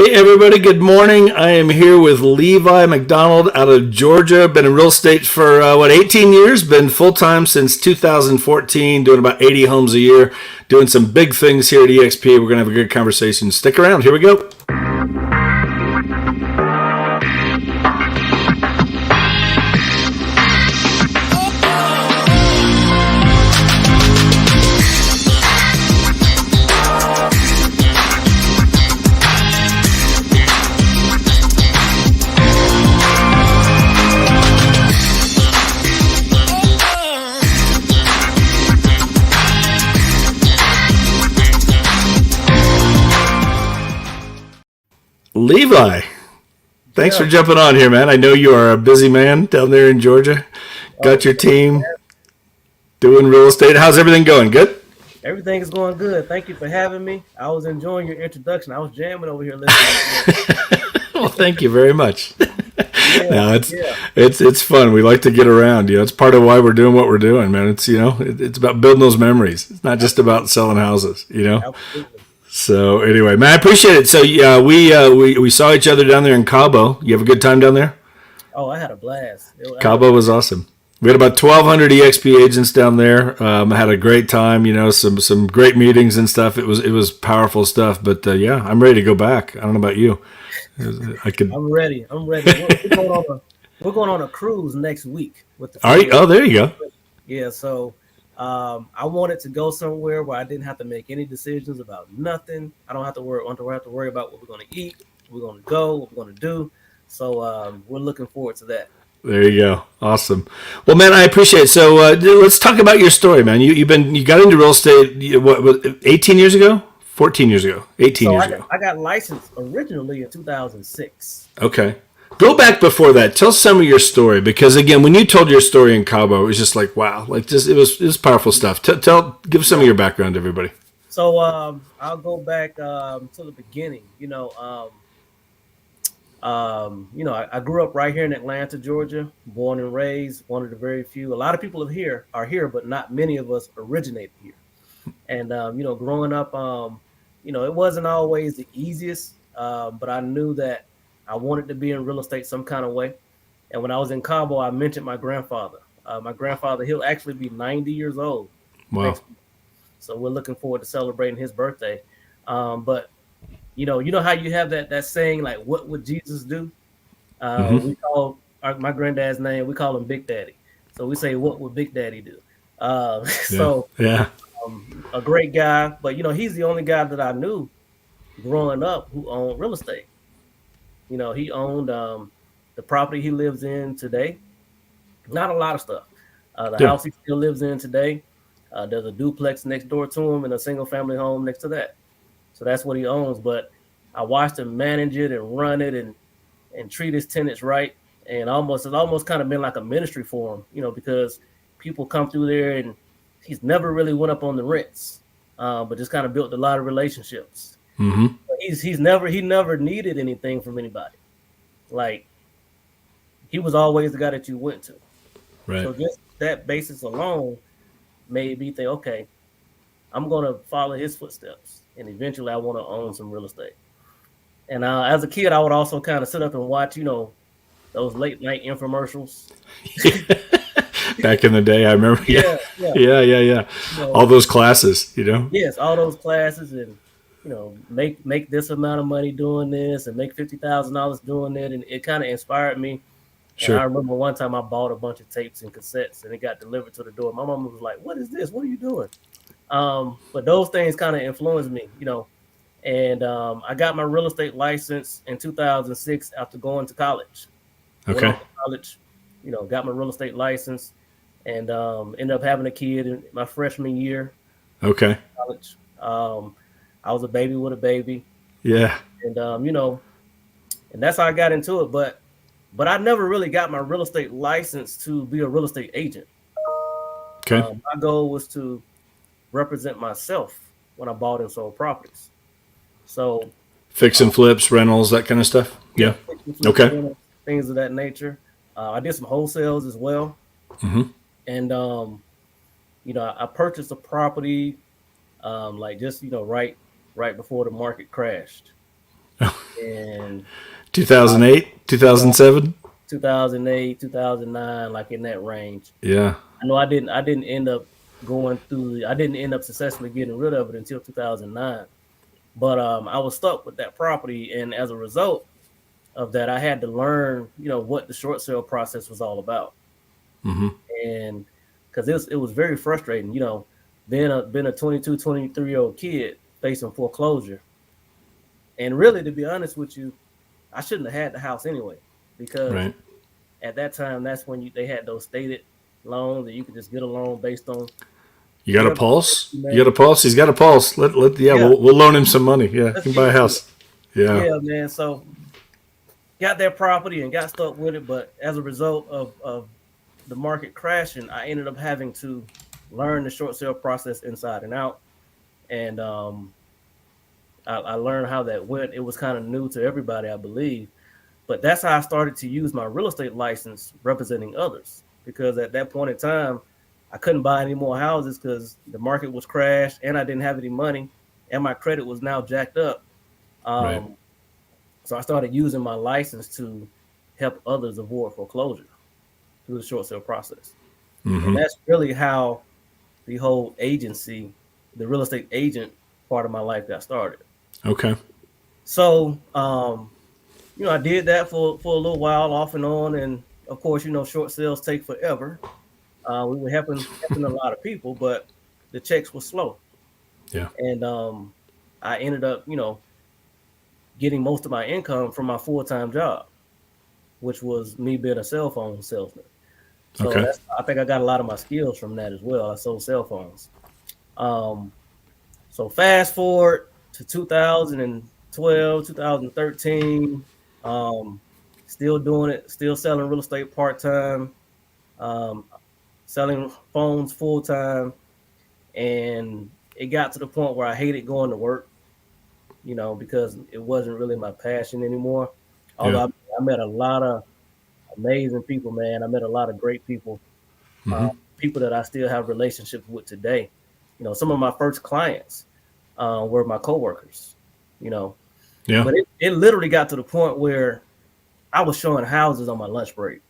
Hey everybody, good morning. I am here with Levi McDonald out of Georgia. Been in real estate for 18 years. Been full time since 2014, doing about 80 homes a year, doing some big things here at EXP. We're gonna have a good conversation. Stick around. Here we go. Levi, thanks for jumping on here, man. I know you are a busy man down there in Georgia. Got your team doing real estate. How's everything going? Good? Everything is going good. Thank you for having me. I was enjoying your introduction. I was jamming over here listening. Well, thank you very much. No, Yeah. it's fun. We like to get around. It's part of why we're doing what we're doing, man. It's about building those memories. It's not just about selling houses. Absolutely. So anyway, man, I appreciate it. So yeah, we saw each other down there in Cabo. You have a good time down there? Oh, I had a blast. Cabo was awesome. We had about 1,200 EXP agents down there. I had a great time. Some great meetings and stuff. It was powerful stuff. But yeah, I'm ready to go back. I don't know about you. I'm ready. We're going on a cruise next week with the. All right. Oh, there you go. Yeah. So I wanted to go somewhere where I didn't have to make any decisions about nothing. I don't have to worry about what we're going to eat, what we're going to go, what we're going to do. So we're looking forward to that. There you go. Awesome. Well, man, I appreciate it. So let's talk about your story, man. You got into real estate, 18 years ago? 14 years ago? 18 years ago? I got licensed originally in 2006. Okay. Go back before that. Tell some of your story, because again, when you told your story in Cabo, it was just like, wow, it was powerful stuff. Give some of your background to everybody. So I'll go back to the beginning. I grew up right here in Atlanta, Georgia, born and raised, one of the very few. A lot of people are here, but not many of us originated here. And growing up, it wasn't always the easiest, but I knew that I wanted to be in real estate some kind of way. And when I was in Cabo, I mentioned my grandfather. My grandfather, he'll actually be 90 years old. Wow. So we're looking forward to celebrating his birthday. But you know how you have that saying, like, what would Jesus do? We call my granddad's name, we call him Big Daddy. So we say, what would Big Daddy do? A great guy, but he's the only guy that I knew growing up who owned real estate. He owned the property he lives in today. Not a lot of stuff. The house he still lives in today. There's a duplex next door to him and a single family home next to that. So that's what he owns. But I watched him manage it and run it and treat his tenants right. And it's almost kind of been like a ministry for him, because people come through there and he's never really went up on the rents, but just kind of built a lot of relationships. Mm-hmm. He never needed anything from anybody. Like, he was always the guy that you went to. Right. So just that basis alone made me think, okay, I'm going to follow his footsteps, and eventually I want to own some real estate. And as a kid, I would also kind of sit up and watch, those late night infomercials. Back in the day, I remember. Yeah. All those classes, Yes, all those classes, and make this amount of money doing this, and make $50,000 doing it, and it kind of inspired me. Sure. And I remember one time I bought a bunch of tapes and cassettes, and it got delivered to the door. My mom was like, "What is this? What are you doing?" But those things kind of influenced me, And I got my real estate license in 2006 after going to college. Okay. Went to college, got my real estate license, and ended up having a kid in my freshman year. Okay. College. I was a baby with a baby. Yeah. And and that's how I got into it. But I never really got my real estate license to be a real estate agent. Okay. My goal was to represent myself when I bought and sold properties. So fix and flips, rentals, that kind of stuff. Yeah. Okay. Things of that nature. I did some wholesales as well. Mm-hmm. And I purchased a property right before the market crashed. and 2008, 2007. 2008, 2009, like in that range. Yeah. I know I didn't end up I didn't end up successfully getting rid of it until 2009. But I was stuck with that property, and as a result of that, I had to learn, what the short sale process was all about. Mm-hmm. And because it was very frustrating, being a 22, 23-year-old kid facing foreclosure. And really, to be honest with you, I shouldn't have had the house anyway, because Right. at that time, that's when they had those stated loans that you could just get a loan based on You got a whatever pulse? you You got a made. pulse? He's got a pulse. Yeah, Yeah, we'll loan him some money. Yeah, he let's can give buy a it to it. house. Yeah. Yeah, man. So got that property and got stuck with it, but as a result of the market crashing, I ended up having to learn the short sale process inside and out. And I learned how that went. It was kind of new to everybody, I believe. But that's how I started to use my real estate license representing others. Because at that point in time, I couldn't buy any more houses because the market was crashed and I didn't have any money and my credit was now jacked up. Right. Um, so I started using my license to help others avoid foreclosure through the short sale process. And Mm-hmm. that's really how the whole agency, the real estate agent part of my life got started. Okay. So, I did that for a little while off and on. And of course, short sales take forever. We were helping a lot of people, but the checks were slow. Yeah. And I ended up, getting most of my income from my full-time job, which was me being a cell phone salesman. So Okay. I think I got a lot of my skills from that as well. I sold cell phones. Um, so fast forward to 2012, 2013, still doing it, still selling real estate part time, um, selling phones full time, and it got to the point where I hated going to work, because it wasn't really my passion anymore. Yeah. Although I met a lot of amazing people, man. I met a lot of great people, uh, Mm-hmm. people that I still have relationships with today. Some of my first clients were my coworkers, you know, Yeah. but it literally got to the point where I was showing houses on my lunch break.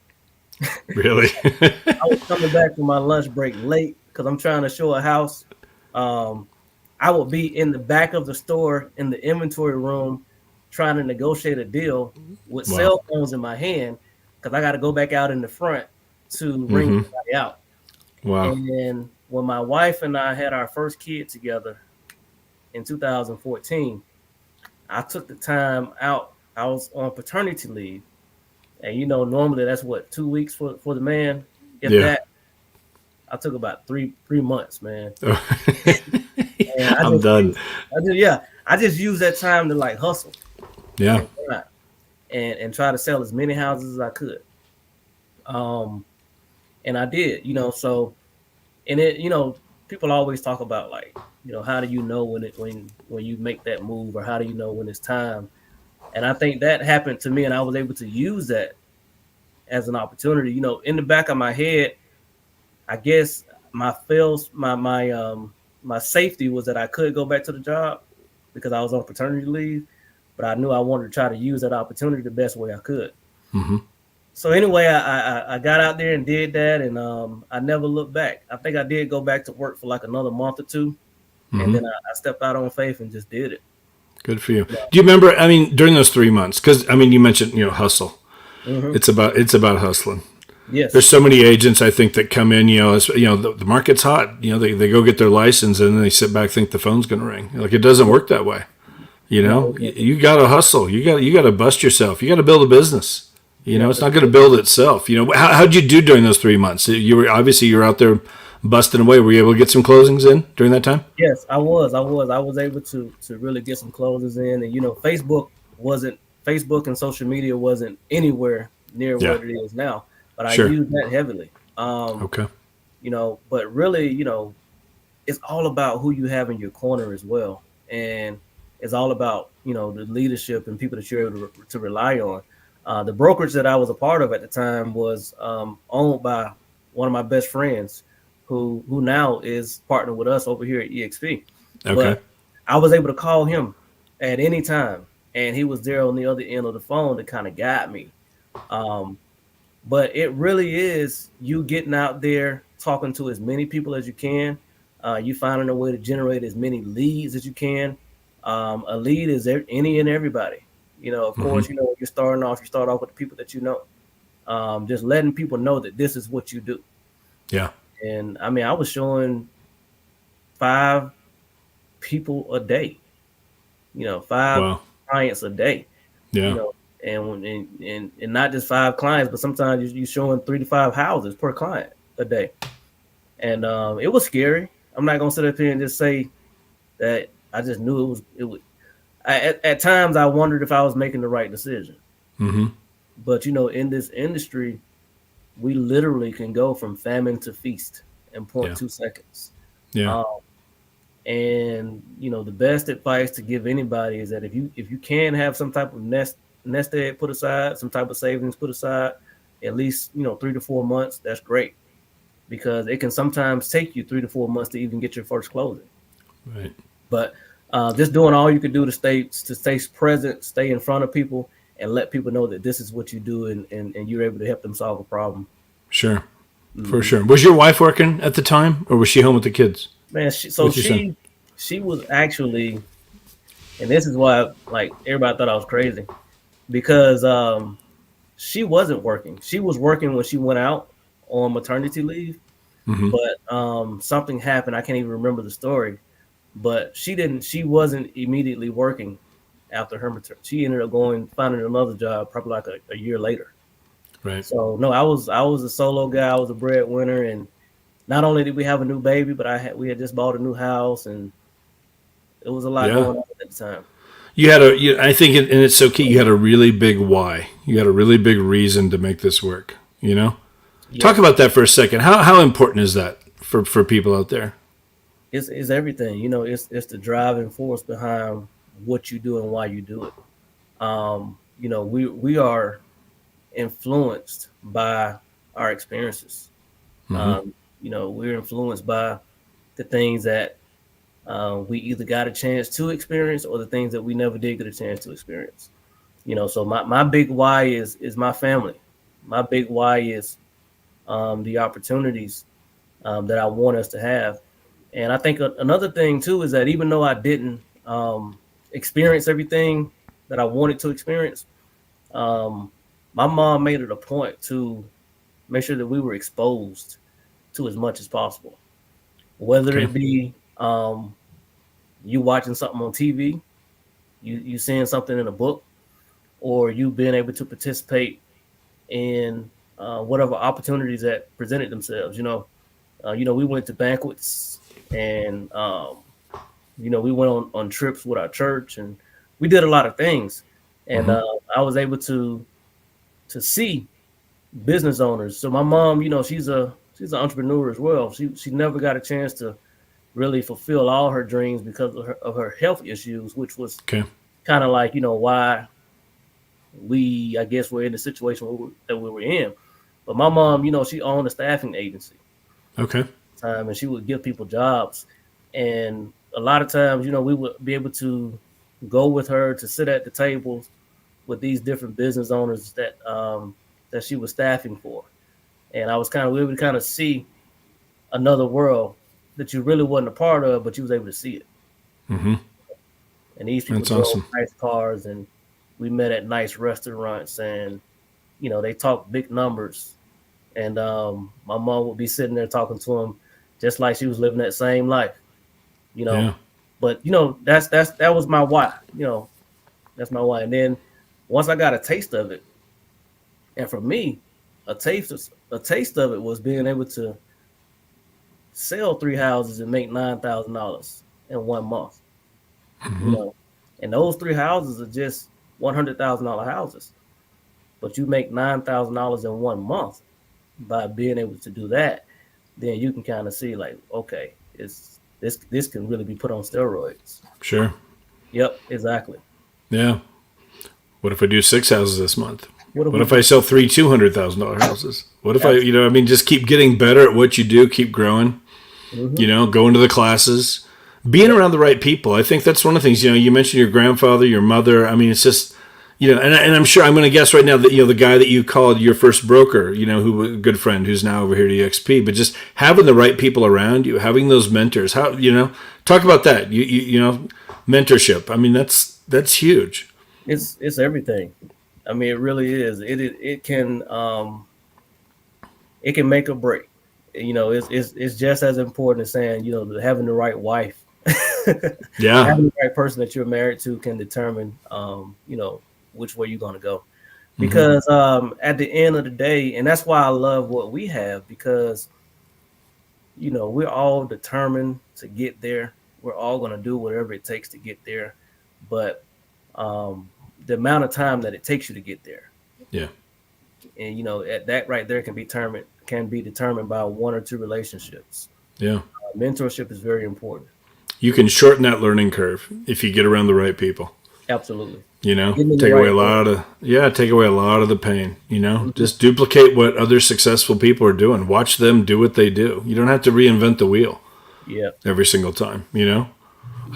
Really. I was coming back from my lunch break late because I'm trying to show a house. Um, I would be in the back of the store in the inventory room trying to negotiate a deal with Wow. cell phones in my hand because I got to go back out in the front to ring Mm-hmm. somebody out. Wow. And when my wife and I had our first kid together in 2014, I took the time out. I was on paternity leave. And normally that's what, 2 weeks for the man, if Yeah. that. I took about three months, man. And I'm done. I just used that time to like hustle Yeah. and try and try to sell as many houses as I could. Um, and I did, so and it, people always talk about like, how do you know when you make that move, or how do you know when it's time? And I think that happened to me, and I was able to use that as an opportunity. In the back of my head, I guess my safety was that I could go back to the job because I was on paternity leave, but I knew I wanted to try to use that opportunity the best way I could. Mm-hmm. So anyway, I got out there and did that, and I never looked back. I think I did go back to work for like another month or two, and Mm-hmm. then I stepped out on faith and just did it. Good for you. You know? Do you remember? I mean, during those 3 months, because I mean, you mentioned hustle. Mm-hmm. It's about hustling. There's Yes. so many agents I think that come in. The market's hot. They go get their license and then they sit back, think the phone's going to ring. Like it doesn't work that way. No. You got to hustle. You got to bust yourself. You got to build a business. Yeah. It's not going to build itself. How'd you do during those 3 months? You were out there busting away. Were you able to get some closings in during that time? Yes, I was. I was able to really get some closes in, and Facebook and social media wasn't anywhere near Yeah. what it is now, but I Sure. used that heavily. Okay. But really, it's all about who you have in your corner as well, and it's all about the leadership and people that you're able to rely on. The brokerage that I was a part of at the time was owned by one of my best friends, who now is partnered with us over here at EXP. Okay. But I was able to call him at any time and he was there on the other end of the phone to kind of guide me. Um, but it really is you getting out there, talking to as many people as you can. You finding a way to generate as many leads as you can. A lead is any and everybody. Of Hmm. course, when you're starting off, you start off with the people that you know. Just letting people know that this is what you do. Yeah. And I mean, I was showing 5 people a day, 5 Wow. clients a day, you Yeah. know, and not just 5 clients, but sometimes you're showing 3 to 5 houses per client a day. And it was scary. I'm not gonna sit up here and just say that I just knew it was. At times I wondered if I was making the right decision. Hmm. But in this industry, we literally can go from famine to feast in point Yeah. 2 seconds. Yeah. Um, and the best advice to give anybody is that if you can have some type of nest egg put aside, some type of savings put aside, at least 3 to 4 months, that's great, because it can sometimes take you 3 to 4 months to even get your first closing. Right. But just doing all you could do to stay present, stay in front of people, and let people know that this is what you do, and you're able to help them solve a problem. Sure. For Hmm. sure. Was your wife working at the time, or was she home with the kids? Man, so With your son? she was actually, and this is why like everybody thought I was crazy, because she wasn't working. She was working when she went out on maternity leave, Hmm. but something happened. I can't even remember the story, but she wasn't immediately working after her maternity. She ended up finding another job probably like a year later. Right. So no, I was a solo guy. I was a breadwinner, and not only did we have a new baby, but we had just bought a new house, and it was a lot Yeah. going on at the time. You had I think, and it's so key. You had a really big why. You had a really big reason to make this work. Talk Yep. about that for a second. How important is that for people out there? It's everything. It's the driving force behind what you do and why you do it. We are influenced by our experiences. Hmm. We're influenced by the things that we either got a chance to experience, or the things that we never did get a chance to experience. So my big why is my family. My big why is the opportunities that I want us to have. And I think another thing too is that even though I didn't experience everything that I wanted to experience, um, my mom made it a point to make sure that we were exposed to as much as possible, whether Okay. it be you watching something on TV, you seeing something in a book, or you being able to participate in whatever opportunities that presented themselves. We went to banquets, and we went on trips with our church, and we did a lot of things. And Hmm. I was able to see business owners. So my mom, she's an entrepreneur as well. She never got a chance to really fulfill all her dreams because of her health issues, which was Okay. kind of like why I guess we're in the situation that we were in. But my mom, she owned a staffing agency Okay. time, and she would give people jobs. And a lot of times, we would be able to go with her to sit at the tables with these different business owners that she was staffing for. And we would kind of see another world that you really wasn't a part of, but you was able to see it. Hmm. And these people That's drove awesome. nice cars, and we met at nice restaurants, and they talked big numbers. And my mom would be sitting there talking to them just like she was living that same life. you know. Yeah. But that was my why. That's my why. And then once I got a taste of it, and for me, a taste of it was being able to sell 3 houses and make $9,000 in 1 month. You Hmm. know, and those 3 houses are just $100,000 houses, but you make $9,000 in 1 month by being able to do that. Then you can kind of see like, okay, it's this can really be put on steroids. Sure. Yep, exactly. Yeah. What if I do 6 houses this month? What if What we if I do? sell three $200,000 houses? What if Absolutely. I mean, just keep getting better at what you do, keep growing, Hmm. go into the classes, being around the right people. I think that's one of the things. You mentioned your grandfather, your mother. I mean, it's just and I'm sure I'm going to guess right now that the guy that you called your first broker, who was a good friend who's now over here at EXP, but just having the right people around you, having those mentors. How talk about that. Mentorship. I mean, that's huge. It's everything. I mean, it really is. It can make or break. It's just as important as saying, having the right wife. Yeah. Having the right person that you're married to can determine, which way you're going to go. Because at the end of the day, and that's why I love what we have, because we're all determined to get there. We're all going to do whatever it takes to get there, but the amount of time that it takes you to get there, Yeah. and at that right there can be determined by one or two relationships. Yeah. Mentorship is very important. You can shorten that learning curve if you get around the right people. Absolutely. Take away a lot of the pain. Just duplicate what other successful people are doing. Watch them do what they do. You don't have to reinvent the wheel. Yeah. Every single time.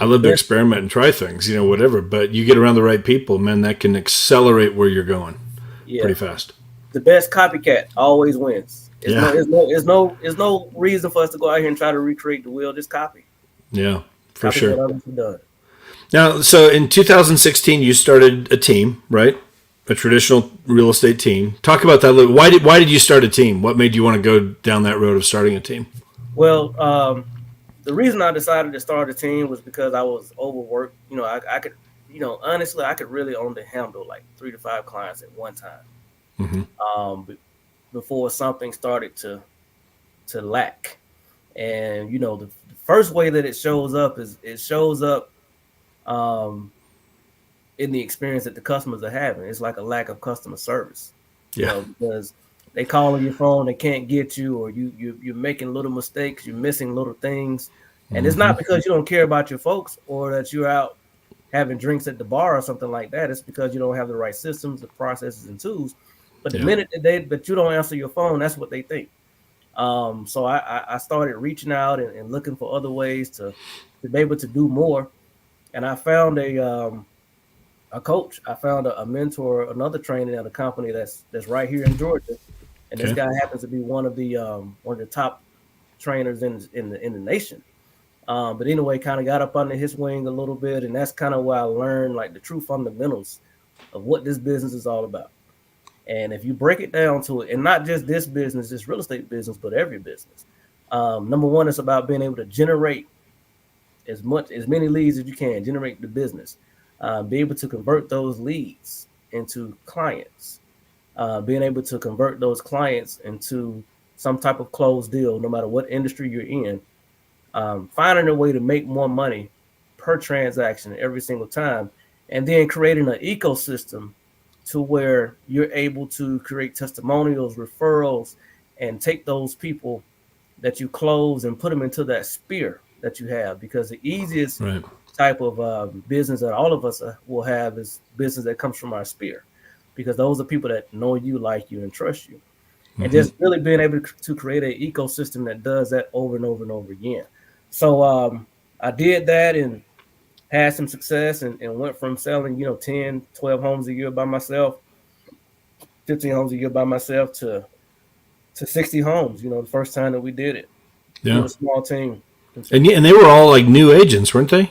I love to experiment and try things. Whatever. But you get around the right people, man, that can accelerate where you're going. Yeah. Pretty fast. The best copycat always wins. There's no reason for us to go out here and try to recreate the wheel. Just copy. Yeah, for sure. What others have done. Now, so in 2016, you started a team, right? A traditional real estate team. Talk about that a little. Why did you start a team? What made you want to go down that road of starting a team? Well, the reason I decided to start a team was because I was overworked. I could, honestly, I could really only handle like 3 to 5 clients at one time. Before something started to lack. And the first way that it shows up is it shows up in the experience that the customers are having. It's like a lack of customer service. Because they call on your phone, they can't get you, or you're making little mistakes, you're missing little things. And it's not because you don't care about your folks or that you're out having drinks at the bar or something like that. It's because you don't have the right systems, the processes, and tools. But the minute that you don't answer your phone, that's what they think. So I started reaching out and looking for other ways to be able to do more. And I found a coach. I found a mentor, another trainer at a company that's right here in Georgia. And this guy happens to be one of the top trainers in the nation. But anyway, kind of got up under his wing a little bit, and that's kind of where I learned like the true fundamentals of what this business is all about. And if you break it down to it, and not just this business, this real estate business, but every business, number one, it's about being able to generate as many leads as you can, generate the business, be able to convert those leads into clients, being able to convert those clients into some type of closed deal, no matter what industry you're in, finding a way to make more money per transaction every single time, and then creating an ecosystem to where you're able to create testimonials, referrals, and take those people that you close and put them into that sphere that you have. Because the easiest type of business that all of us will have is business that comes from our sphere, because those are people that know you, like you, and trust you. And just really being able to create an ecosystem that does that over and over and over again. So I did that and had some success and went from selling, 10, 12 homes a year by myself, 15 homes a year by myself to 60 homes, the first time that we did it. Yeah. With a small team. And they were all like new agents, weren't they?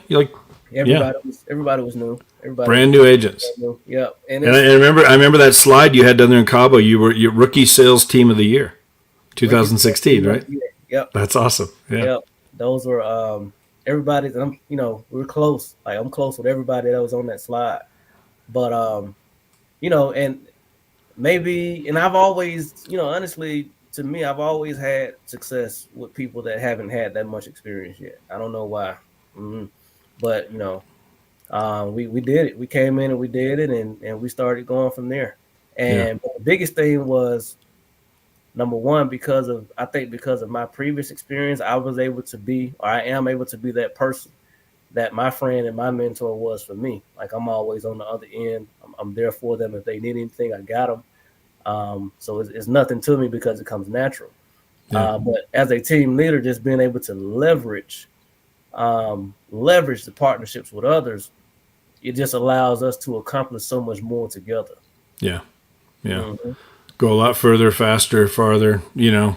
Everybody was new. Everybody brand new agents. New. Yeah. And I remember that slide you had down there in Cabo. You were your rookie sales team of the year, 2016, right? Yep. That's awesome. Yeah. Yep. Those were everybody. We're close. Like I'm close with everybody that was on that slide. But and maybe, and I've always, honestly, to me, I've always had success with people that haven't had that much experience yet. I don't know why, but we did it. We came in and we did it, and we started going from there. And the biggest thing was, number one, because of my previous experience, I am able to be that person that my friend and my mentor was for me. Like I'm always on the other end. I'm there for them. If they need anything, I got them. So it's nothing to me because it comes natural. But as a team leader, just being able to leverage leverage the partnerships with others, it just allows us to accomplish so much more together. Yeah. Yeah. Hmm. Go a lot further, faster, farther, Yeah.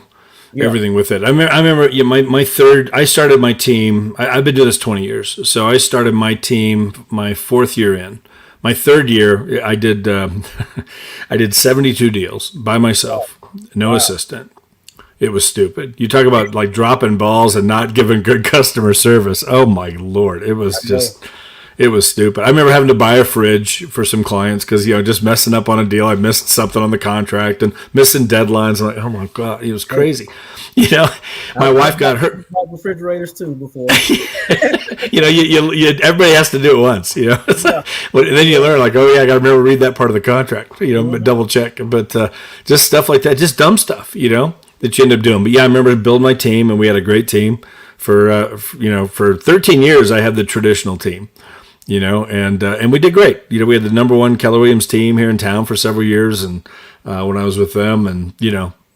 everything with it. I remember yeah, my third, I started my team, I've been doing this 20 years. So I started my team my fourth year in. My third year, I did I did 72 deals by myself, no Wow. assistant. It was stupid. You talk about like dropping balls and not giving good customer service. Oh my lord, I know. it was stupid. I remember having to buy a fridge for some clients because just messing up on a deal. I missed something on the contract and missing deadlines. I'm like, oh my god, it was crazy. You know, my wife got hurt. I've bought refrigerators too before. Everybody has to do it once. It's Yeah. like, and then you learn like, oh yeah, I got to remember to read that part of the contract. Hmm. Double check. But just stuff like that, just dumb stuff. That you end up doing. But yeah, I remember building my team, and we had a great team for 13 years. I had the traditional team. And we did great. We had the number one Keller Williams team here in town for several years, and when I was with them, and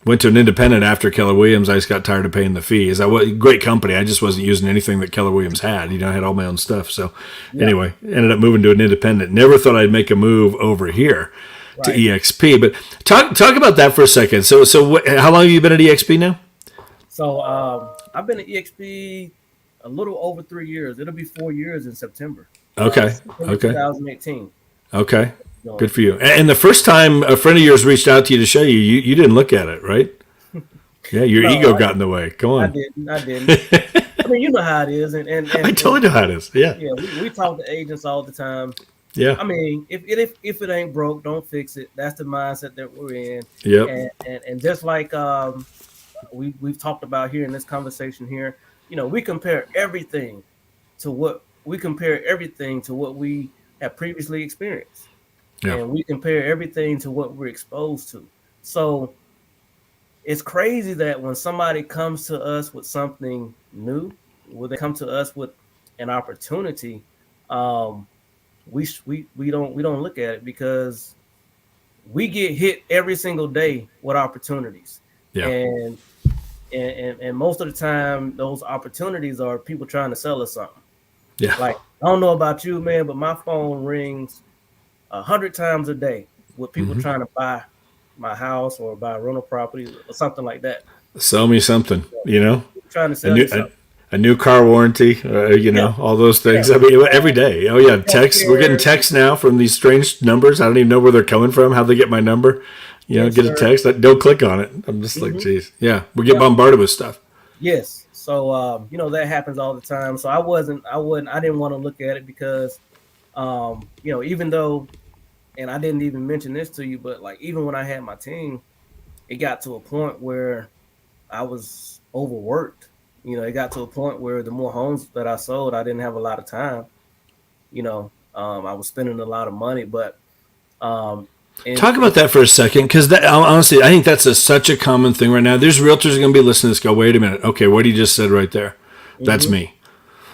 went to an independent after Keller Williams. I just got tired of paying the fees. I was great company. I just wasn't using anything that Keller Williams had. I had all my own stuff. So Yeah. anyway, ended up moving to an independent. Never thought I'd make a move over here to Right. EXP. But talk about that for a second. How long have you been at EXP now? So I've been at EXP a little over 3 years. It'll be 4 years in September. Okay, September okay, 2018. okay. So, Good for you. And the first time a friend of yours reached out to you to show you, you didn't look at it, right? Yeah, your no, ego got in the way. Come I on. didn't. I didn't. I mean, you know how it is, I totally know how it is. Yeah, yeah, we talk to agents all the time. yeah, I mean, if it ain't broke, don't fix it. That's the mindset that we're in, yep, and just like we've talked about here in this conversation here, we compare everything to what we have previously experienced, yeah, and we compare everything to what we're exposed to. So it's crazy that when somebody comes to us with something new, when they come to us with an opportunity, um, we don't look at it because we get hit every single day with opportunities, yeah, and and most of the time those opportunities are people trying to sell us something. yeah. Like, I don't know about you, man, but my phone rings 100 times a day with people Hmm. trying to buy my house or buy rental property or something like that. Sell me something. Trying to A sell new you something. a new car warranty. Yeah, All those yeah. things. I mean, every day. Oh yeah, texts. We're getting Healthcare. texts now from these strange numbers. I don't even know where they're coming from. How they get my number. Yes, Get a sir. text. Don't click on it. I'm just like, Hmm. geez. Yeah, we get Yeah. bombarded with stuff. Yes. So that happens all the time. So I didn't want to look at it because even though, and I didn't even mention this to you, but like even when I had my team, it got to a point where I was overworked. It got to a point where the more homes that I sold, I didn't have a lot of time. I was spending a lot of money, but um, Talk and about that for a second, because that honestly, I think that's such a common thing right now. There's realtors going to be listening to this. Go, wait a minute. Okay, what he just said right there, that's mhm, me.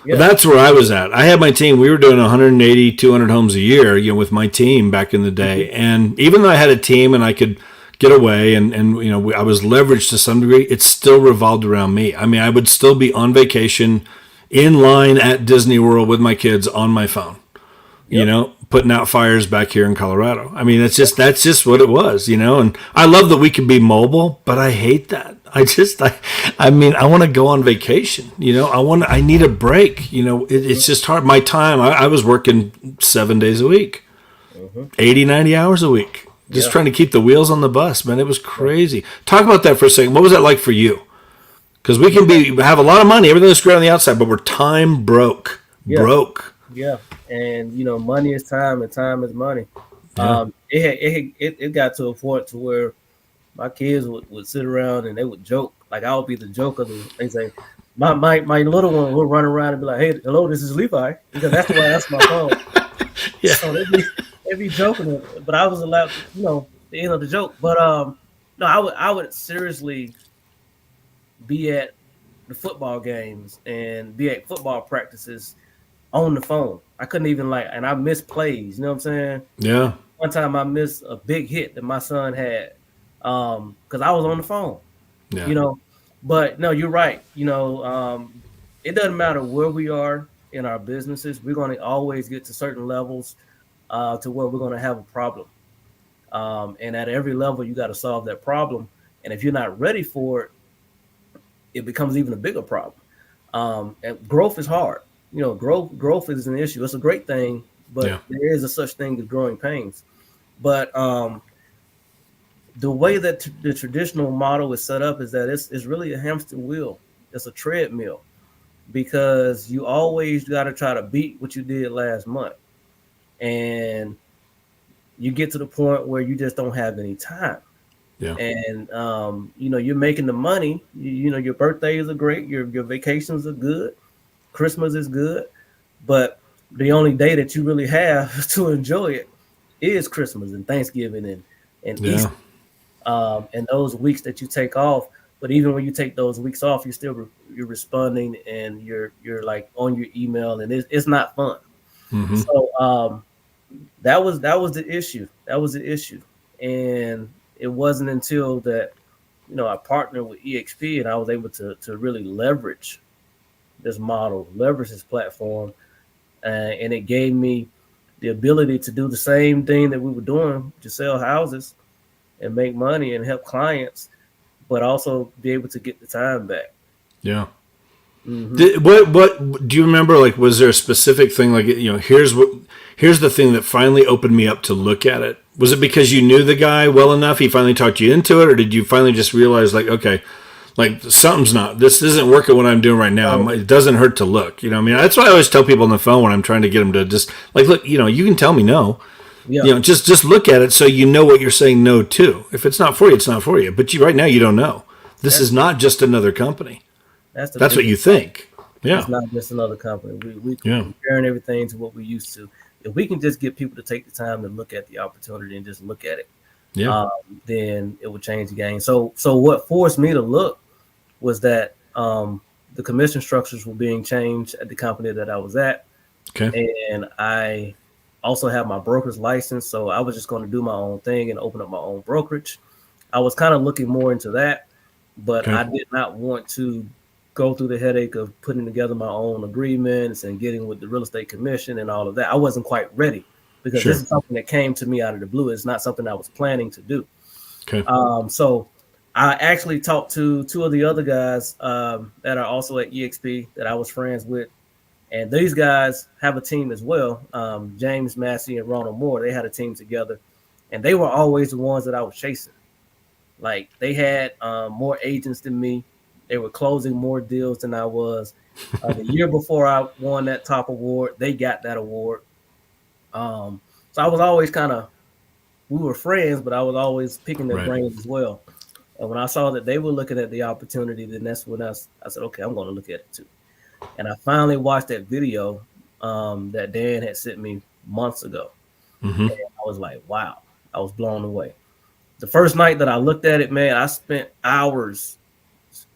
yeah, That's where I was at. I had my team. We were doing 180, 200 homes a year, with my team back in the mhm, day. And even though I had a team and I could get away and I was leveraged to some degree, it still revolved around me. I mean, I would still be on vacation in line at Disney World with my kids on my phone, yep, putting out fires back here in Colorado. I mean, that's just what it was. And I love that we can be mobile, but I hate that. I mean, I want to go on vacation. I need a break. mhm, It's just hard. My time, I was working 7 days a week, mhm, 80, 90 hours a week, just yeah, trying to keep the wheels on the bus, man. It was yeah, crazy. Talk about that for a second. What was that like for you? Because we can yeah, have a lot of money, everything looks great on the outside, but we're time broke. yeah, Broke. yeah. And money is time, and time is money. Yeah. It got to a point to where my kids would sit around and they would joke. Like, I would be the joke of the. They say, my little one would run around and be like, "Hey, hello, this is Levi," because that's the way I answer my phone. Yeah. So they'd be joking, but I was allowed, the end of the joke. But no, I would seriously be at the football games and be at football practices on the phone. I couldn't even, and I missed plays. You know what I'm saying? Yeah. One time I missed a big hit that my son had because I was on the phone. Yeah. You know, but no, you're right. it doesn't matter where we are in our businesses, we're going to always get to certain levels to where we're going to have a problem. And at every level, you got to solve that problem. And if you're not ready for it, it becomes even a bigger problem. And growth is hard. Growth is an issue. It's a great thing, Yeah. but there is a such thing as growing pains. But the way that the traditional model is set up is that it's really a hamster wheel. It's a treadmill because you always got to try to beat what you did last month, and you get to the point where you just don't have any time. Yeah. And you're making the money. Your birthdays are great. Your vacations are good. Christmas is good, but the only day that you really have to enjoy it is Christmas and Thanksgiving and Yeah. Easter, and those weeks that you take off. But even when you take those weeks off, you're responding and you're like on your email, and it's not fun. Mm-hmm. So that was the issue. That was the issue, and it wasn't until that I partnered with EXP and I was able to really leverage this model, leverage this platform, and it gave me the ability to do the same thing that we were doing, to sell houses and make money and help clients, but also be able to get the time back. Yeah. Mm-hmm. What do you remember? Like, was there a specific thing? Like, here's the thing that finally opened me up to look at it. Was it because you knew the guy well enough? He finally talked you into it, or did you finally just realize, like, okay, like something's not. This isn't working. What I'm doing right now. It doesn't hurt to look. I mean, that's why I always tell people on the phone when I'm trying to get them to just like look. You can tell me no. Yeah. Just look at it so you know what you're saying no to. If it's not for you, it's not for you. But right now you don't know. This is not just another company. That's what you think. Yeah. It's not just another company. We Yeah. comparing everything to what we used to. If we can just get people to take the time to look at the opportunity and just look at it, Yeah. then it will change the game. So what forced me to look was that the commission structures were being changed at the company that I was at, Okay. and I also have my broker's license, so I was just going to do my own thing and open up my own brokerage. I was kind of looking more into that, but I Okay. did not want to go through the headache of putting together my own agreements and getting with the real estate commission and all of that. I wasn't quite ready because this Sure. is something that came to me out of the blue. It's not something I was planning to do. Okay. So I actually talked to two of the other guys that are also at EXP that I was friends with. And these guys have a team as well. James Massey and Ronald Moore, they had a team together. And they were always the ones that I was chasing. Like they had more agents than me. They were closing more deals than I was. The year before I won that top award, they got that award. So I was always we were friends, but I was always picking their Right. brains as well. And when I saw that they were looking at the opportunity, then that's when I said, okay, I'm going to look at it too. And I finally watched that video that Dan had sent me months ago. Mm-hmm. And I was like, wow, I was blown away. The first night that I looked at it, man, I spent hours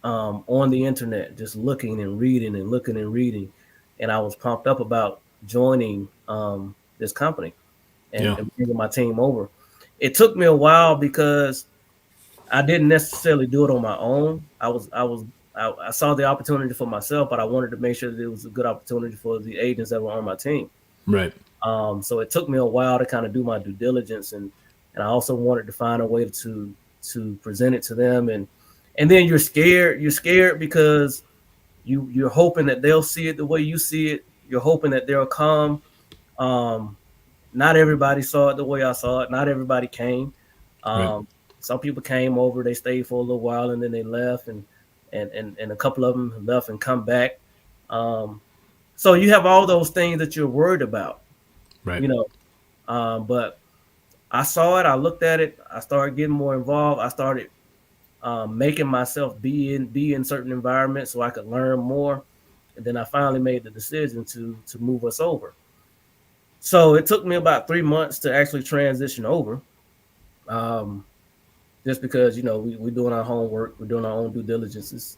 on the internet just looking and reading and looking and reading. And I was pumped up about joining this company Yeah. and bringing my team over. It took me a while because I didn't necessarily do it on my own. I saw the opportunity for myself, but I wanted to make sure that it was a good opportunity for the agents that were on my team. Right. So it took me a while to kind of do my due diligence, and I also wanted to find a way to present it to them, and then you're scared. You're scared because you're hoping that they'll see it the way you see it. You're hoping that they'll come. Um, Not everybody saw it the way I saw it. Not everybody came. Right. Um, some people came over, they stayed for a little while, and then they left, and a couple of them left and come back. So you have all those things that you're worried about, Right. you know. But I saw it, I looked at it, I started getting more involved. I started making myself be in certain environments so I could learn more, and then I finally made the decision to move us over. So it took me about 3 months to actually transition over. Um, just because we're doing our homework, we're doing our own due diligences.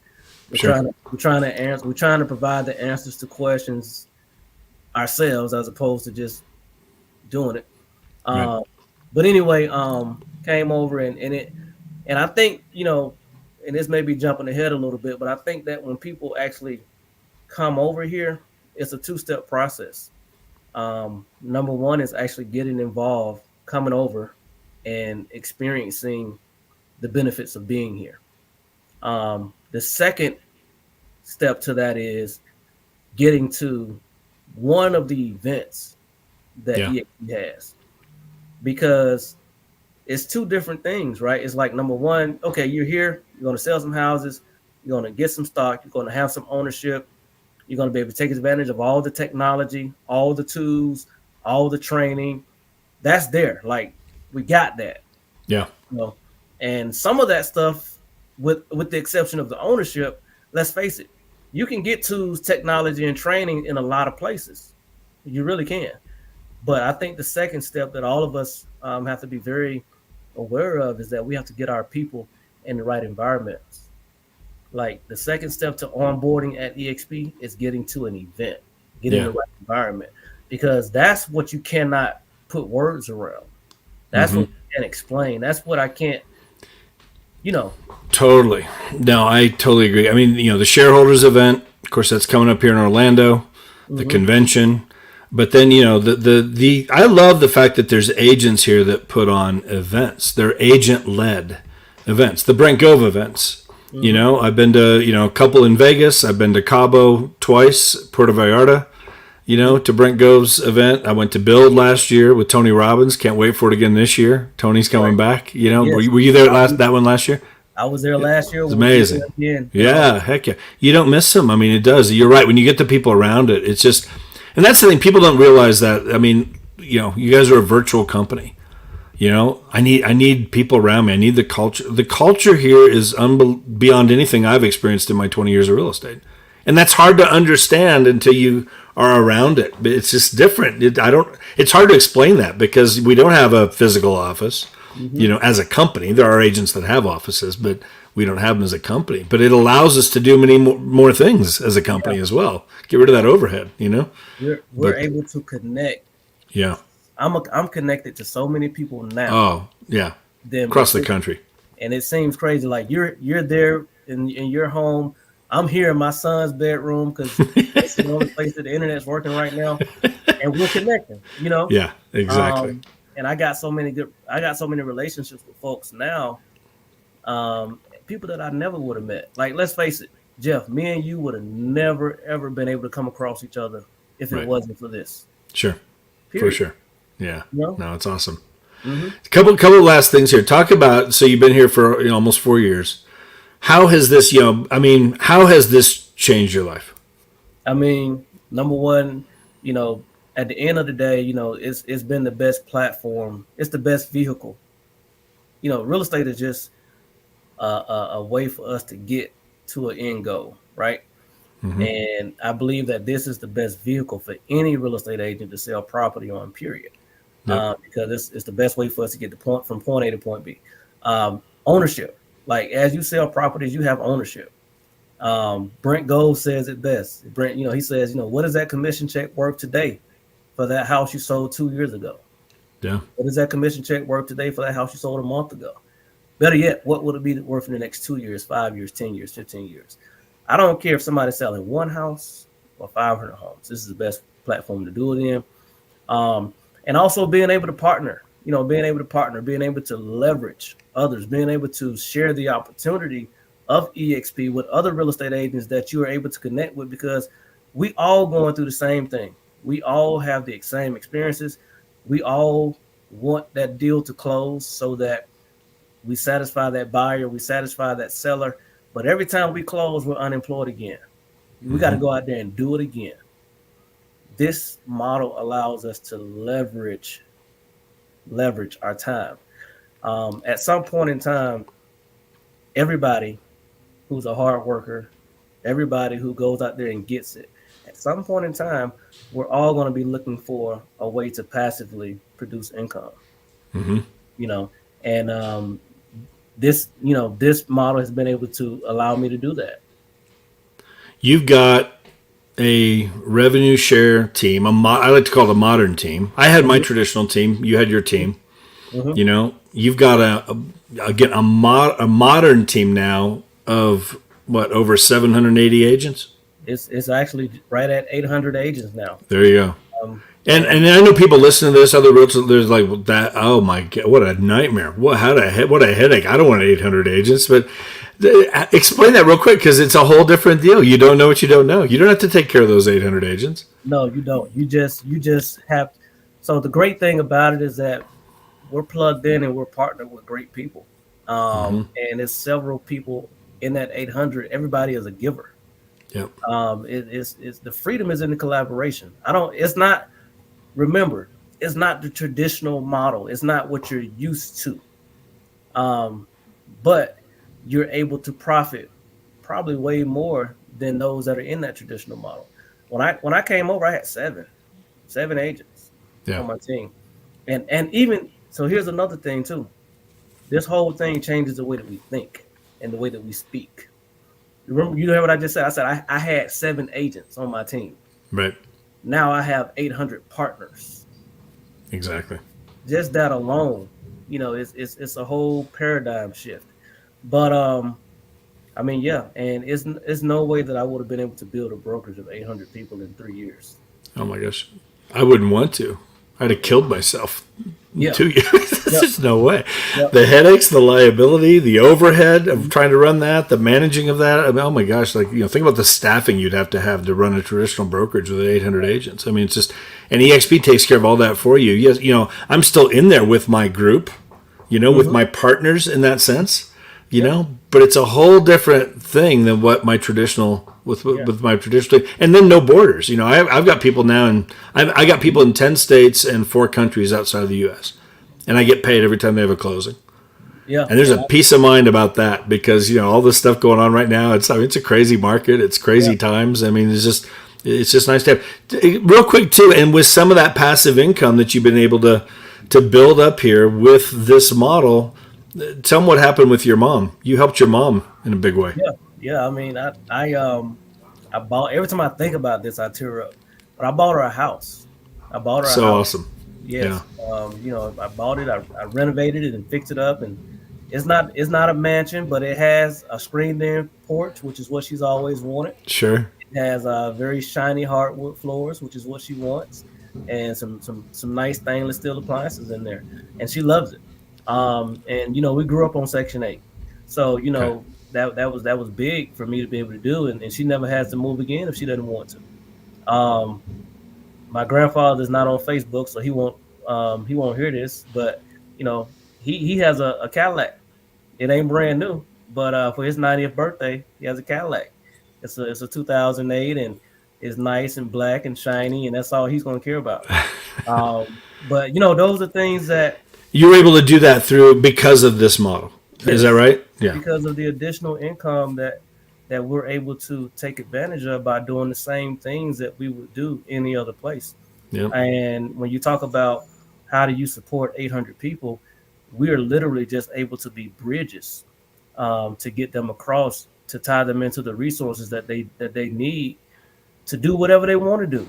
We're Sure. trying to we're trying to answer we're trying to provide the answers to questions ourselves as opposed to just doing it. Right. Um, but anyway, came over and I think and this may be jumping ahead a little bit, but I think that when people actually come over here, it's a two-step process. Number one is actually getting involved, coming over, and experiencing the benefits of being here. The second step to that is getting to one of the events that Yeah. EXP has, because it's two different things, right? It's like, number one, okay, you're here, you're going to sell some houses, you're going to get some stock, you're going to have some ownership, you're going to be able to take advantage of all the technology, all the tools, all the training. That's there. Like, we got that. Yeah. You know? And some of that stuff, with the exception of the ownership, let's face it, you can get tools, technology, and training in a lot of places. You really can. But I think the second step that all of us have to be very aware of is that we have to get our people in the right environments. Like, the second step to onboarding at EXP is getting to an event, get in the right environment, because that's what you cannot put words around. That's what you can't explain. That's what I can't, you know. Totally. No, I totally agree. I mean, the shareholders event, of course, that's coming up here in Orlando, the convention. But then, the I love the fact that there's agents here that put on events. They're agent led events, the Brent Gove events. I've been to, a couple in Vegas. I've been to Cabo twice, Puerto Vallarta, to Brent Gove's event. I went to Build last year with Tony Robbins. Can't wait for it again this year. Tony's coming back. Yes. Were you there that one last year? I was there last year. It's amazing. Yeah, heck yeah. You don't miss them. I mean, it does. You're right. When you get the people around it, it's just, and that's the thing. People don't realize that. I mean, you guys are a virtual company. I need people around me. I need the culture. The culture here is beyond anything I've experienced in my 20 years of real estate. And that's hard to understand until you are around it. But it's just different. It's hard to explain that because we don't have a physical office. As a company, there are agents that have offices, but we don't have them as a company. But it allows us to do many more things as a company as well. Get rid of that overhead. We're able to connect. Yeah. I'm connected to so many people now. Oh yeah. Across the country. And it seems crazy. Like, you're there in your home. I'm here in my son's bedroom because it's the only place that the internet's working right now, and we're connecting. Yeah, exactly. And I got so many relationships with folks now, people that I never would have met. Like, let's face it, Jeff, me and you would have never ever been able to come across each other if it wasn't for this. Sure. Period. For sure. Yeah. No, it's awesome. Mm-hmm. Couple of last things here. Talk about, so you've been here for almost 4 years. How has this, how has this changed your life? I mean, number one, at the end of the day, it's been the best platform. It's the best vehicle. Real estate is just a way for us to get to an end goal, right? And I believe that this is the best vehicle for any real estate agent to sell property on, period. Because it's the best way for us to get from point A to point B. Ownership. Like, as you sell properties, you have ownership. Brent Gove says it best. Brent, he says, what is that commission check worth today for that house you sold 2 years ago? Yeah. What is that commission check worth today for that house you sold a month ago? Better yet, what would it be worth in the next 2 years, 5 years, 10 years, 15 years? I don't care if somebody's selling one house or 500 homes. This is the best platform to do it in. And also being able to partner, being able to leverage others, being able to share the opportunity of EXP with other real estate agents that you are able to connect with, because we all going through the same thing. We all have the same experiences. We all want that deal to close so that we satisfy that buyer, we satisfy that seller. But every time we close, we're unemployed again. We got to go out there and do it again. This model allows us to leverage our time. At some point in time, everybody who's a hard worker, everybody who goes out there and gets it, at some point in time, we're all going to be looking for a way to passively produce income. And this model has been able to allow me to do that. You've got a revenue share team. I like to call it a modern team. I had my traditional team. You had your team. You've got a modern team now of over 780 agents. It's actually right at 800 agents now. There you go. And And I know people listening to this, other realtors, there's like that. Oh my god, what a nightmare! What what a headache! I don't want 800 agents, but explain that real quick because it's a whole different deal. You don't know what you don't know. You don't have to take care of those 800 agents. no, you don't. You just have. So the great thing about it is that we're plugged in and we're partnered with great people. And there's several people in that 800. Everybody is a giver. Yep. It's the freedom is in the collaboration. I don't. It's not. Remember, it's not the traditional model. It's not what you're used to. Um, but you're able to profit probably way more than those that are in that traditional model. When I came over, I had seven agents Yeah. on my team, and even so, here's another thing too. This whole thing changes the way that we think and the way that we speak. Remember, you heard what I just said? I said I had 7 agents on my team. Right. Now I have 800 partners. Exactly. Just that alone, it's a whole paradigm shift. But I mean, yeah, and it's no way that I would have been able to build a brokerage of 800 people in 3 years. Oh my gosh, I wouldn't want to. I'd have killed myself in Yeah, 2 years. There's yeah, just no way. yeah, The headaches, the liability, the overhead of trying to run that, the managing of that. I mean, oh my gosh, think about the staffing you'd have to run a traditional brokerage with 800 agents. I mean, it's just, and EXP takes care of all that for you. Yes, I'm still in there with my group, with my partners in that sense, yeah, but it's a whole different thing than what my traditional yeah, with my traditional, and then no borders. I've got people now, and I got people in 10 states and 4 countries outside of the U.S. and I get paid every time they have a closing. yeah, And there's and a peace of mind about that because all this stuff going on right now. It's a crazy market. It's yeah, crazy times. I mean, it's just nice to have real quick too. And with some of that passive income that you've been able to build up here with this model, tell them what happened with your mom. You helped your mom in a big way. yeah, yeah. I mean, I bought every time I think about this, I tear up. But I bought her a house. I bought her a So house. awesome. Yeah. Yes. I bought it. I renovated it and fixed it up, and it's not a mansion, but it has a screened-in porch, which is what she's always wanted. Sure. It has very shiny hardwood floors, which is what she wants, and some nice stainless steel appliances in there, and she loves it. And we grew up on Section 8, so Okay. that was big for me to be able to do, and she never has to move again if she doesn't want to. My grandfather is not on Facebook, so he won't hear this. But he has a Cadillac. It ain't brand new, but for his 90th birthday, he has a Cadillac. It's a 2008, and it's nice and black and shiny, and that's all he's going to care about. But those are things that, You were able to do that because of this model. Is that yes, right? Yeah. because of the additional income that we're able to take advantage of by doing the same things that we would do any other place. Yeah. And when you talk about how do you support 800 people, we are literally just able to be bridges, to get them across, to tie them into the resources that they need to do whatever they want to do.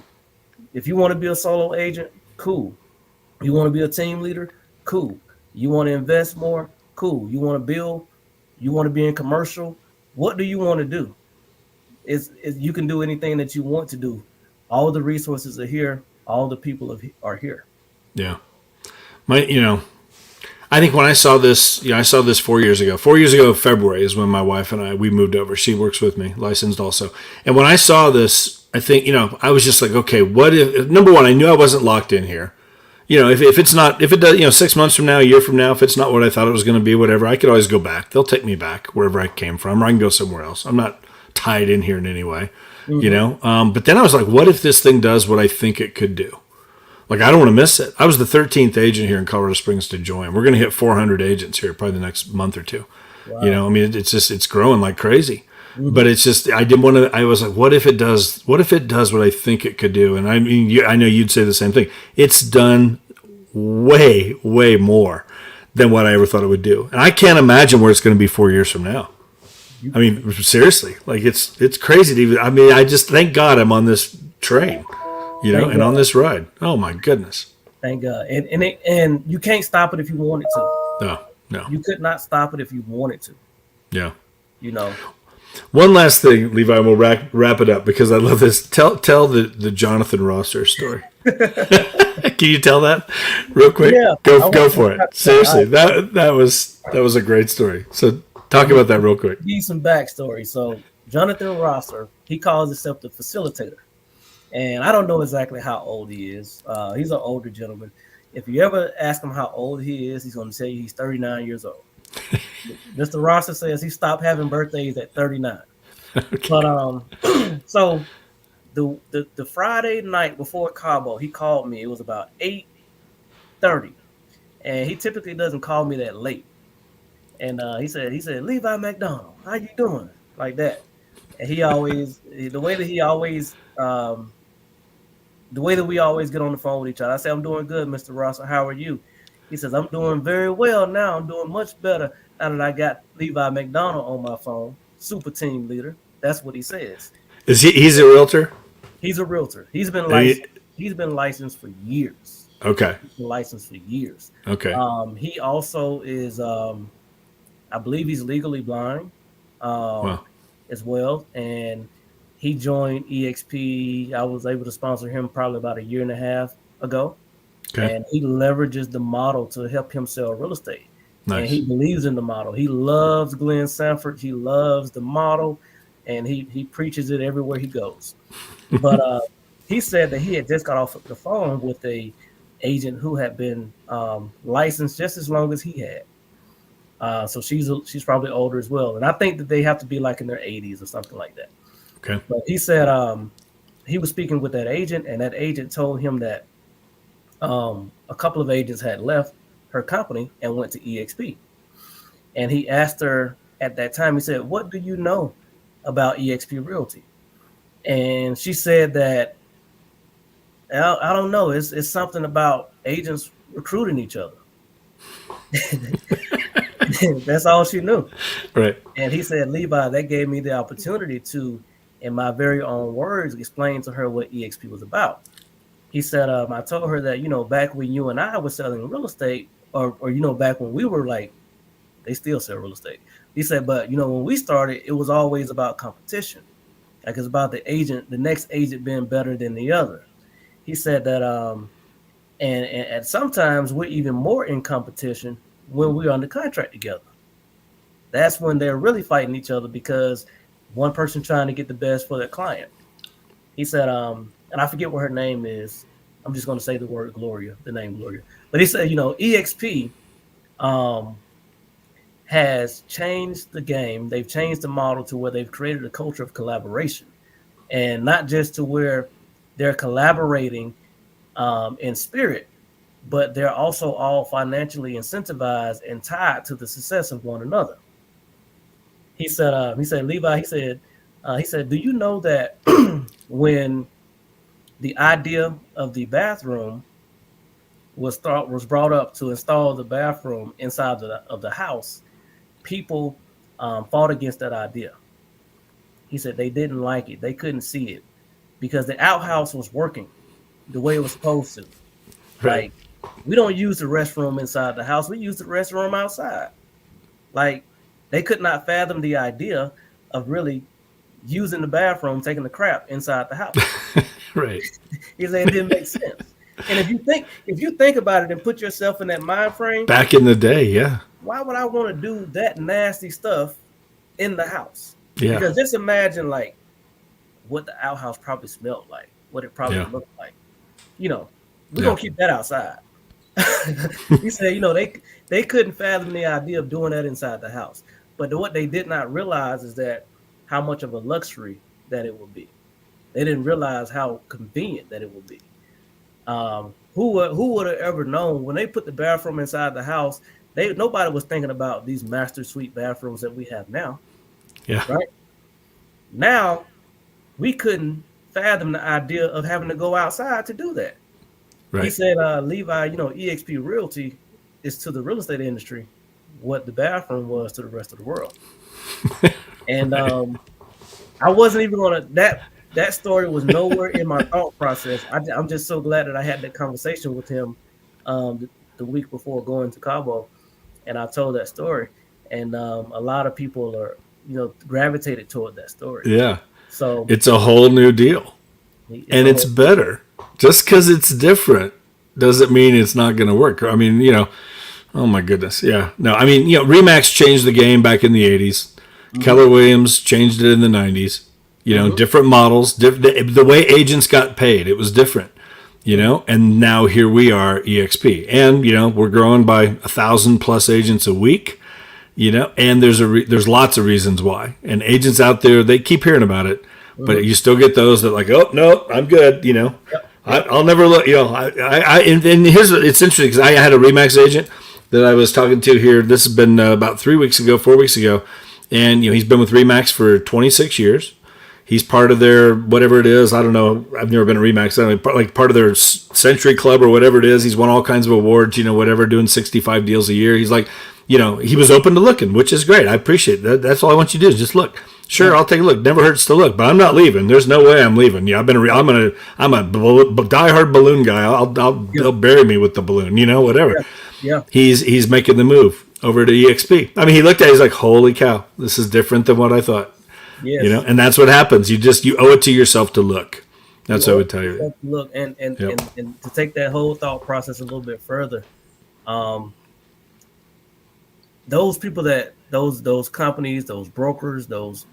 If you want to be a solo agent, cool. You want to be a team leader, cool. You want to invest more, cool. You want to build, you want to be in commercial. What do you want to do? Is you can do anything that you want to do. All the resources are here. All the people are here. Yeah. My, I think when I saw this, I saw this 4 years ago. 4 years ago, February is when my wife and we moved over. She works with me, licensed also. And when I saw this, I think, I was just like, okay, what if, number one, I knew I wasn't locked in here. If it's not, if it does, 6 months from now, a year from now, if it's not what I thought it was going to be, whatever, I could always go back. They'll take me back wherever I came from, or I can go somewhere else. I'm not tied in here in any way, But then I was like, what if this thing does what I think it could do? Like, I don't want to miss it. I was the 13th agent here in Colorado Springs to join. We're going to hit 400 agents here probably the next month or two. Wow. I mean, it's growing like crazy. Mm-hmm. But it's just, I didn't want to, I was like, what if it does what I think it could do? And I mean, I know you'd say the same thing. It's done way, way more than what I ever thought it would do. And I can't imagine where it's going to be 4 years from now. I mean, seriously, like it's crazy to even, I mean, I just thank God I'm on this train, Thank and on God. this ride. Oh my goodness. Thank God. And you can't stop it if you wanted to. No, no. You could not stop it if you wanted to. Yeah. You know. One last thing, Levi, and we'll wrap it up because I love this. Tell the Jonathan Rosser story. Can you tell that real quick? Yeah, Go for it. all Seriously, right. that was a great story. So talk about that real quick. Give you some backstory. So Jonathan Rosser, he calls himself the facilitator, and I don't know exactly how old he is. He's an older gentleman. If you ever ask him how old he is, he's going to tell you he's 39 years old. Mr. Rosser says he stopped having birthdays at 39. But so the Friday night before Cabo, he called me. It was about 8:30, and he typically doesn't call me that late. And he said Levi McDonald, how you doing? Like that. And he always the way that he always the way that we always get on the phone with each other. I say, I'm doing good, Mr. Rosser. How are you? He says, I'm doing very well now. I'm doing much better now that I got Levi McDonald on my phone, super team leader. That's what he says. Is he's a realtor? He's a realtor. He's been He- licensed. He's been licensed for years. okay. He's been licensed for years. Okay. He also is, I believe, he's legally blind, um, Wow. as well. And he joined EXP. I was able to sponsor him probably about a year and a half ago, Okay. and he leverages the model to help him sell real estate. And Nice. he believes in the model. He loves Glenn Sanford. He loves the model, and he preaches it everywhere he goes. But he said that he had just got off the phone with a agent who had been licensed just as long as he had. So she's probably older as well, and I think that they have to be like in their 80s or something like that. Okay. But he said he was speaking with that agent, and that agent told him that a couple of agents had left her company and went to EXP. And he asked her at that time, he said, "What do you know about EXP Realty?" And she said that I don't know. It's something about agents recruiting each other. That's all she knew. Right. And he said, Levi, that gave me the opportunity to, in my very own words, explain to her what EXP was about. He said, I told her that, back when you and I were selling real estate, or back when we were like, they still sell real estate. He said, but, when we started, it was always about competition. Like it's about the next agent being better than the other. He said that, and sometimes we're even more in competition when we're under contract together. That's when they're really fighting each other because one person trying to get the best for their client. He said, and I forget what her name is. I'm just going to say the word Gloria, the name Gloria. But he said, EXP um, has changed the game. They've changed the model to where they've created a culture of collaboration, and not just to where they're collaborating in spirit, but they're also all financially incentivized and tied to the success of one another. He said, Levi, he said, do you know that when the idea of the bathroom was brought up to install the bathroom inside of the house, people fought against that idea. He said they didn't like it. They couldn't see it because the outhouse was working the way it was supposed to. Right. Like, we don't use the restroom inside the house. We use the restroom outside. Like, they could not fathom the idea of really using the bathroom, taking the crap inside the house. Right. He said it didn't make sense. And if you think about it and put yourself in that mind frame, Back in the day, yeah. why would I want to do that nasty stuff in the house? Yeah. Because just imagine like what the outhouse probably smelled like, what it probably Yeah. looked like. We're Yeah. gonna keep that outside. He said, they couldn't fathom the idea of doing that inside the house. But what they did not realize is that how much of a luxury that it would be. They didn't realize how convenient that it would be. Who would have ever known when they put the bathroom inside the house? Nobody was thinking about these master suite bathrooms that we have now. Yeah. Right now, we couldn't fathom the idea of having to go outside to do that. He Right. said, Levi, EXP Realty is to the real estate industry what the bathroom was to the rest of the world. And I wasn't even gonna that story was nowhere in my thought process. I'm just so glad that I had that conversation with him the week before going to Cabo, and I told that story. And a lot of people gravitated toward that story. Yeah. So It's a whole new deal. it's And a it's whole, better. Just because it's different doesn't mean it's not going to work. I mean, oh my goodness. Yeah. No, I mean, Remax changed the game back in the 80s. Keller Williams changed it in the 90s. Different models, the way agents got paid, it was different. And now here we are, EXP. And, we're growing by 1,000 plus agents a week, and there's lots of reasons why. And agents out there, they keep hearing about it, but you still get those that like, oh, no, I'm good, Yep. I'll never look, and here's, it's interesting because I had a Remax agent that I was talking to here. This has been about 4 weeks ago. And, he's been with Remax for 26 years. He's part of their, whatever it is, I don't know. I've never been a Remax. I don't know, like part of their Century Club or whatever it is. He's won all kinds of awards, whatever, doing 65 deals a year. He's like, he was open to looking, which is great. I appreciate that. That's all I want you to do is just look. Sure, I'll take a look. Never hurts to look, but I'm not leaving. There's no way I'm leaving. I'm a diehard balloon guy. They'll bury me with the balloon, whatever. Yeah. He's making the move over to EXP. I mean, he looked at it, he's like, holy cow, this is different than what I thought. Yes. And that's what happens. You owe it to yourself to look. That's what I would tell you. Look, and to take that whole thought process a little bit further, those people those companies, those brokers, those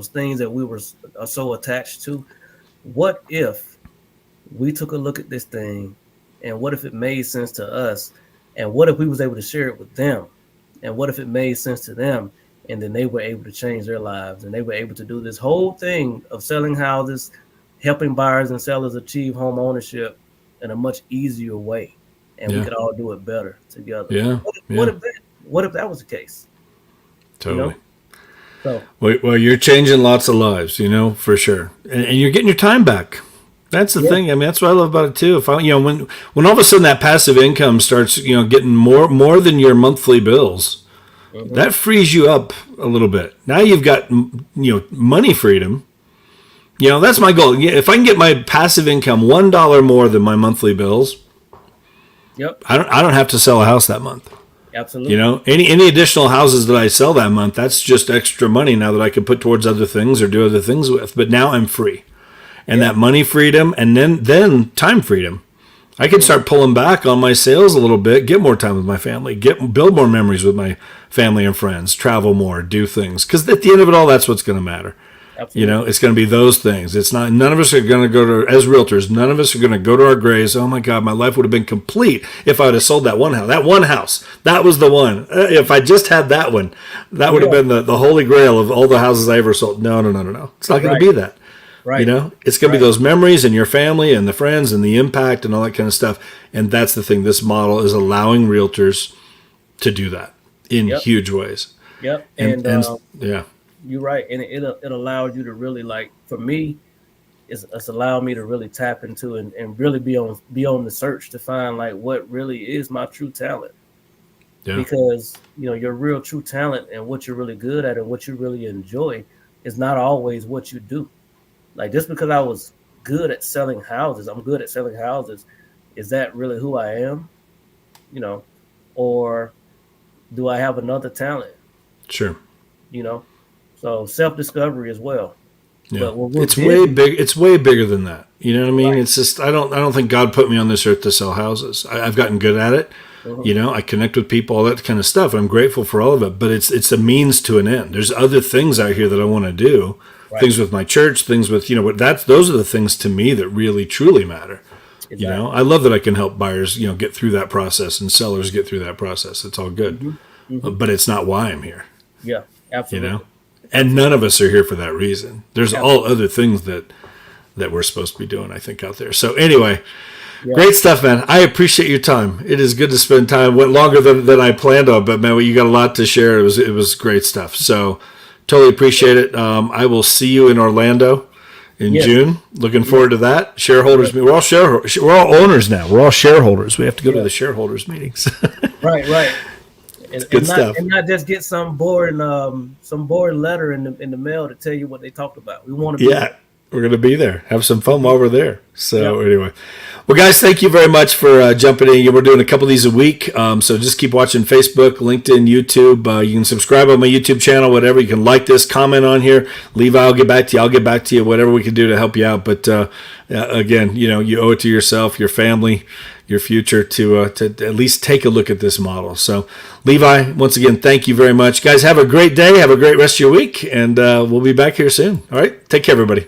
things that we are so attached to, what if we took a look at this thing, and what if it made sense to us, and what if we was able to share it with them, and what if it made sense to them, and then they were able to change their lives, and they were able to do this whole thing of selling houses, helping buyers and sellers achieve home ownership in a much easier way, and we could all do it better together. Yeah. What if that was the case? Totally. So, well, you're changing lots of lives, for sure, and you're getting your time back. That's the thing. I mean, that's what I love about it too. If when all of a sudden that passive income starts, getting more than your monthly bills, that frees you up a little bit. Now you've got, money freedom. That's my goal. If I can get my passive income $1 more than my monthly bills, I don't have to sell a house that month. Absolutely. Any additional houses that I sell that month, that's just extra money now that I can put towards other things or do other things with. But now I'm free. And that money freedom, and then time freedom. I can start pulling back on my sales a little bit, get more time with my family, build more memories with my family and friends, travel more, do things. Because at the end of it all, that's what's going to matter. Absolutely. It's going to be those things. It's not. None of us are going to go to, as realtors, none of us are going to go to our graves. Oh my God, my life would have been complete if I would have sold that one house. That one house, that was the one. If I just had that one, that would have been the holy grail of all the houses I ever sold. No. It's not going to be that. Right. It's going to be those memories and your family and the friends and the impact and all that kind of stuff. And that's the thing. This model is allowing realtors to do that in huge ways. Yep. And you're right. And it allows you to really, like, for me, it's allowed me to really tap into and really be on the search to find like what really is my true talent. Yeah. Because, your real true talent and what you're really good at and what you really enjoy is not always what you do. Like, just because I was good at selling houses, I'm good at selling houses, is that really who I am? Or do I have another talent? Sure. So self-discovery as well. Yeah. It's way big. It's way bigger than that. You know what I mean? Right. It's just, I don't think God put me on this earth to sell houses. I've gotten good at it. I connect with people, all that kind of stuff. I'm grateful for all of it, but it's a means to an end. There's other things out here that I want to do. Right. Things with my church, things with, those are the things to me that really, truly matter. Exactly. I love that I can help buyers, get through that process and sellers get through that process. It's all good, but it's not why I'm here. Yeah, absolutely. And none of us are here for that reason. There's all other things that we're supposed to be doing, I think, out there. So anyway, great stuff, man. I appreciate your time. It is good to spend time. Went longer than I planned on, but man, you got a lot to share. It was great stuff. So totally appreciate it. I will see you in Orlando in June. Looking forward to that. Shareholders meeting. We're all shareholders. We're all owners now. We're all shareholders. We have to go to the shareholders meetings. Right. It's good stuff. And not just get some boring letter in the mail to tell you what they talked about. We want to be We're going to be there. Have some fun while we're there. So Yep. anyway, well, guys, thank you very much for jumping in. We're doing a couple of these a week. So just keep watching Facebook, LinkedIn, YouTube. You can subscribe on my YouTube channel, whatever. You can like this, comment on here. Levi, I'll get back to you. I'll get back to you, whatever we can do to help you out. But again, you owe it to yourself, your family, your future to at least take a look at this model. So Levi, once again, thank you very much. Guys, have a great day. Have a great rest of your week. And we'll be back here soon. All right. Take care, everybody.